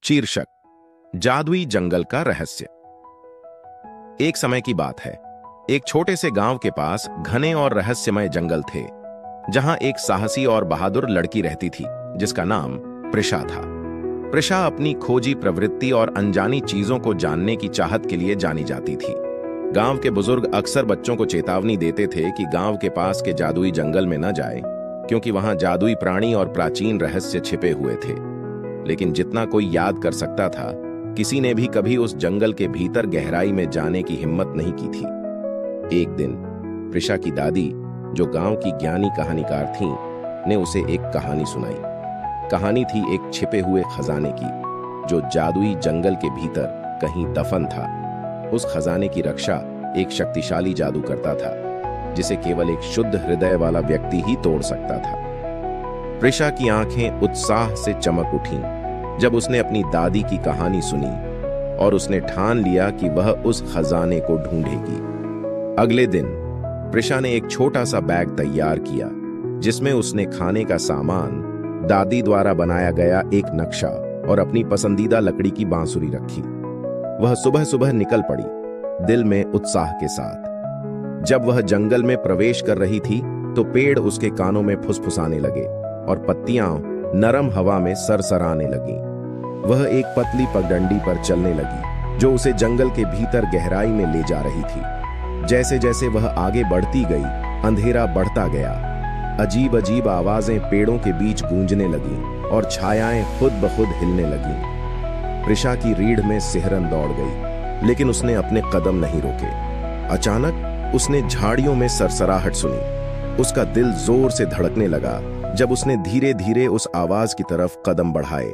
शीर्षक जादुई जंगल का रहस्य। एक समय की बात है। एक छोटे से गांव के पास घने और रहस्यमय जंगल थे, जहां एक साहसी और बहादुर लड़की रहती थी जिसका नाम प्रिशा था। प्रिशा अपनी खोजी प्रवृत्ति और अनजानी चीजों को जानने की चाहत के लिए जानी जाती थी। गांव के बुजुर्ग अक्सर बच्चों को चेतावनी देते थे कि गांव के पास के जादुई जंगल में न जाए, क्योंकि वहां जादुई प्राणी और प्राचीन रहस्य छिपे हुए थे। लेकिन जितना कोई याद कर सकता था, किसी ने भी कभी उस जंगल के भीतर गहराई में जाने की हिम्मत नहीं की थी। एक दिन प्रिशा की दादी, जो गांव की ज्ञानी कहानीकार थीं, ने उसे एक कहानी सुनाई। कहानी थी एक छिपे हुए खजाने की, जो जादुई जंगल के भीतर कहीं दफन था। उस खजाने की रक्षा एक शक्तिशाली जादू करता था, जिसे केवल एक शुद्ध हृदय वाला व्यक्ति ही तोड़ सकता था। प्रिशा की आंखें उत्साह से चमक उठीं जब उसने अपनी दादी की कहानी सुनी, और उसने ठान लिया कि वह उस खजाने को ढूंढेगी। अगले दिन प्रिशा ने एक छोटा सा बैग तैयार किया, जिसमें उसने खाने का सामान, दादी द्वारा बनाया गया एक नक्शा और अपनी पसंदीदा लकड़ी की बांसुरी रखी। वह सुबह सुबह निकल पड़ी, दिल में उत्साह के साथ। जब वह जंगल में प्रवेश कर रही थी तो पेड़ उसके कानों में फुसफुसाने लगे और पत्तियां नरम हवा में सरसराने लगीं। वह एक पतली पगडंडी पर चलने लगी, जो उसे जंगल के भीतर गहराई में ले जा रही थी। जैसे जैसे वह आगे बढ़ती गई, अंधेरा बढ़ता गया। अजीब अजीब आवाजें पेड़ों के बीच गूंजने लगीं और छायाएं खुद ब खुद हिलने लगीं। प्रिशा की रीढ़ में सिहरन दौड़ गई, लेकिन उसने अपने कदम नहीं रोके। अचानक उसने झाड़ियों में सरसराहट सुनी। उसका दिल जोर से धड़कने लगा जब उसने धीरे धीरे उस आवाज की तरफ कदम बढ़ाए।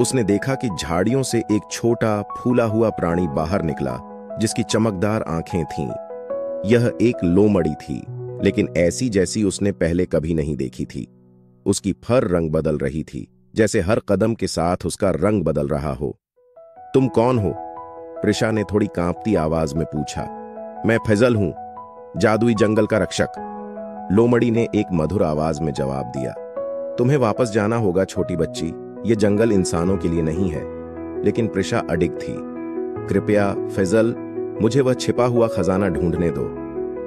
उसने देखा कि झाड़ियों से एक छोटा फूला हुआ प्राणी बाहर निकला, जिसकी चमकदार आंखें थीं। यह एक लोमड़ी थी, लेकिन ऐसी जैसी उसने पहले कभी नहीं देखी थी। उसकी फर रंग बदल रही थी, जैसे हर कदम के साथ उसका रंग बदल रहा हो। तुम कौन हो? प्रिशा ने थोड़ी कांपती आवाज में पूछा। मैं फैजल हूं, जादुई जंगल का रक्षक, लोमड़ी ने एक मधुर आवाज में जवाब दिया। तुम्हें वापस जाना होगा छोटी बच्ची, ये जंगल इंसानों के लिए नहीं है। लेकिन प्रिशा अडिग थी। कृपया फैजल, मुझे वह छिपा हुआ खजाना ढूंढने दो।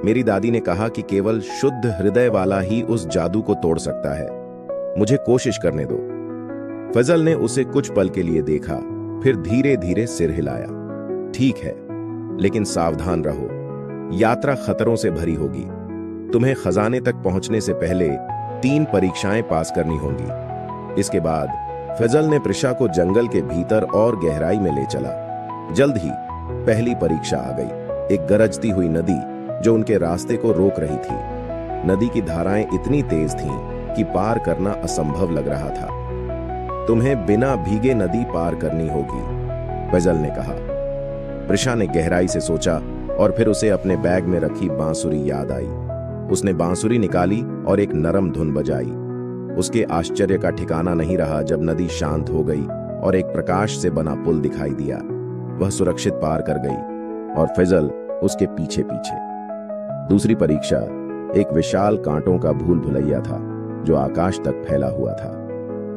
मेरी दादी ने कहा कि केवल शुद्ध हृदय वाला ही उस जादू को तोड़ सकता है। मुझे कोशिश करने दो। फैजल ने उसे कुछ पल के लिए देखा, फिर धीरे धीरे सिर हिलाया। ठीक है, लेकिन सावधान रहो, यात्रा खतरों से भरी होगी। तुम्हें खजाने तक पहुंचने से पहले 3 परीक्षाएं पास करनी होंगी। इसके बाद फैजल ने प्रिशा को जंगल के भीतर और गहराई में ले चला। जल्द ही पहली परीक्षा आ गई। एक गरजती हुई नदी जो उनके रास्ते को रोक रही थी। नदी की धाराएं इतनी तेज थीं कि पार करना असंभव लग रहा था। तुम्हें बिना भीगे नदी पार करनी होगी, फैजल ने कहा। प्रिशा ने गहराई से सोचा और फिर उसे अपने बैग में रखी बांसुरी याद आई। उसने बांसुरी निकाली और एक नरम धुन बजाई। उसके आश्चर्य का ठिकाना नहीं रहा जब नदी शांत हो गई और एक प्रकाश से बना पुल दिखाई दिया। वह सुरक्षित पार कर गई और फैजल उसके पीछे पीछे। दूसरी परीक्षा एक विशाल कांटों का भूल भुलैया था, जो आकाश तक फैला हुआ था।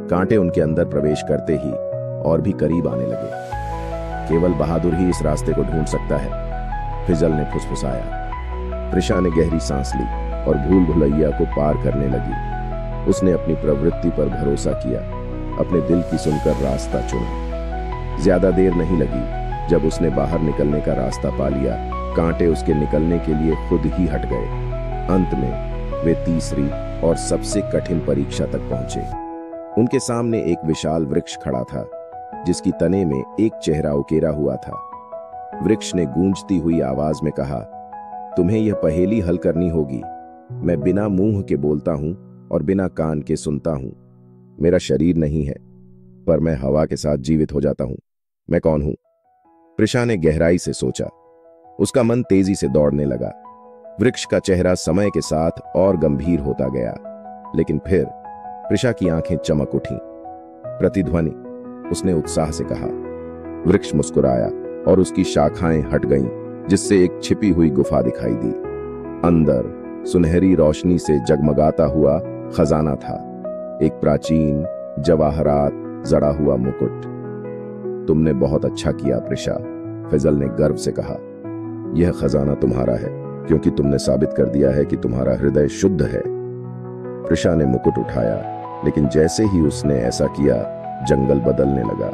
कांटे उनके अंदर प्रवेश करते ही और भी करीब आने लगे। केवल बहादुर ही इस रास्ते को ढूंढ सकता है, फैजल ने फुसफुसाया। प्रिशा ने गहरी सांस ली और भूल भुलैया को पार करने लगी। उसने अपनी प्रवृत्ति पर भरोसा किया, अपने दिल की सुनकर रास्ता चुना। ज्यादा देर नहीं लगी जब उसने बाहर निकलने का रास्ता पा लिया। कांटे उसके निकलने के लिए खुद ही हट गए। अंत में वे तीसरी और सबसे कठिन परीक्षा तक पहुंचे। उनके सामने एक विशाल वृक्ष खड़ा था, जिसकी तने में एक चेहरा उकेरा हुआ था। वृक्ष ने गूंजती हुई आवाज में कहा, तुम्हें यह पहेली हल करनी होगी। मैं बिना मुंह के बोलता हूं और बिना कान के सुनता हूं। मेरा शरीर नहीं है, पर मैं हवा के साथ जीवित हो जाता हूं। मैं कौन हूं? प्रिशा ने गहराई से सोचा। उसका मन तेजी से दौड़ने लगा। वृक्ष का चेहरा समय के साथ और गंभीर होता गया, लेकिन फिर प्रिशा की आंखें चमक उठीं। प्रतिध्वनि, उसने उत्साह से कहा। वृक्ष मुस्कुराया और उसकी शाखाएं हट गईं, जिससे एक छिपी हुई गुफा दिखाई दी। अंदर सुनहरी रोशनी से जगमगाता हुआ खजाना था, एक प्राचीन जवाहरात जड़ा हुआ मुकुट। तुमने बहुत अच्छा किया प्रिशा, फैजल ने गर्व से कहा। यह खजाना तुम्हारा है क्योंकि तुमने साबित कर दिया है कि तुम्हारा हृदय शुद्ध है। प्रिशा ने मुकुट उठाया, लेकिन जैसे ही उसने ऐसा किया, जंगल बदलने लगा।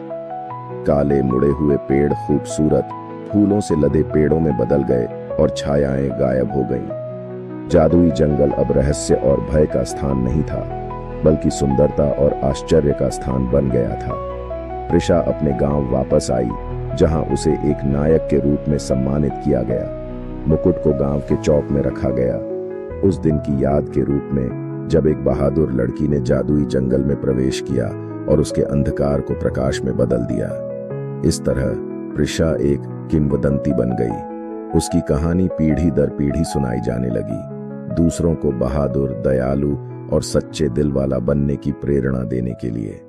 काले मुड़े हुए पेड़ खूबसूरत फूलों से लदे पेड़ों में बदल गए और छायाएं गायब हो गईं। जादुई जंगल अब रहस्य और भय का स्थान नहीं था, बल्कि सुंदरता और आश्चर्य का स्थान बन गया था। प्रिशा अपने गांव वापस आई, जहां उसे एक नायक के रूप में सम्मानित किया गया। मुकुट को गांव के चौक में रखा गया, उस दिन की याद के रूप में जब एक बहादुर लड़की ने जादुई जंगल में प्रवेश किया और उसके अंधकार को प्रकाश में बदल दिया। इस तरह प्रिशा एक किंवदंती बन गई। उसकी कहानी पीढ़ी दर पीढ़ी सुनाई जाने लगी, दूसरों को बहादुर, दयालु और सच्चे दिल वाला बनने की प्रेरणा देने के लिए।